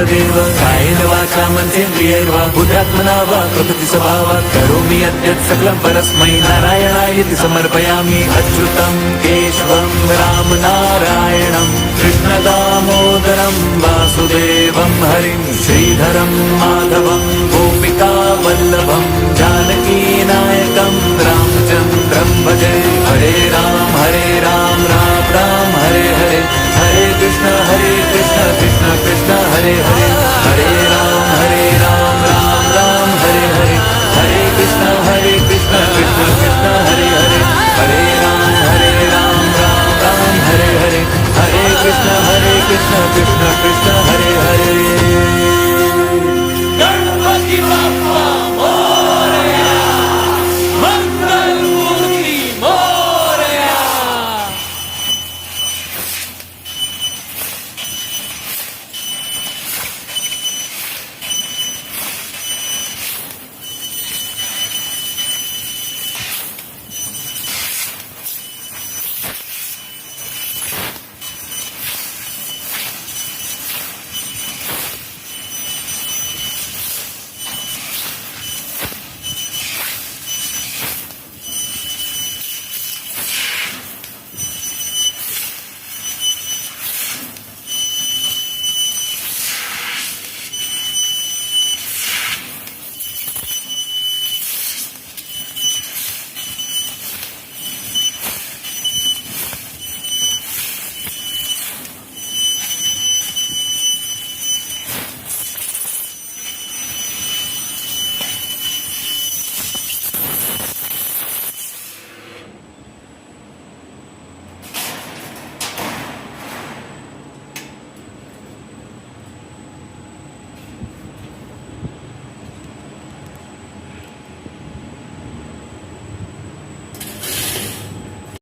देव कायेन वाचा मनसेन्द्रियैर्वा बुद्ध्यात्मना वा प्रकृति स्वभावात् करोमि यद्यत् सकलं परस्मै नारायणायति समर्पयामि अच्युतं केशवं राम नारायणं कृष्णदामोदरं वासुदेवं हरिं श्रीधरं माधवं गोपिका वल्लभं जानकीनायकं रामचन्द्रं भजे हरे राम राम राम हरे हरे हरे कृष्ण कृष्ण कृष्ण हरे हरे हरे राम राम राम हरे हरे हरे कृष्ण कृष्ण कृष्ण हरे हरे हरे राम राम राम हरे हरे हरे कृष्ण कृष्ण कृष्ण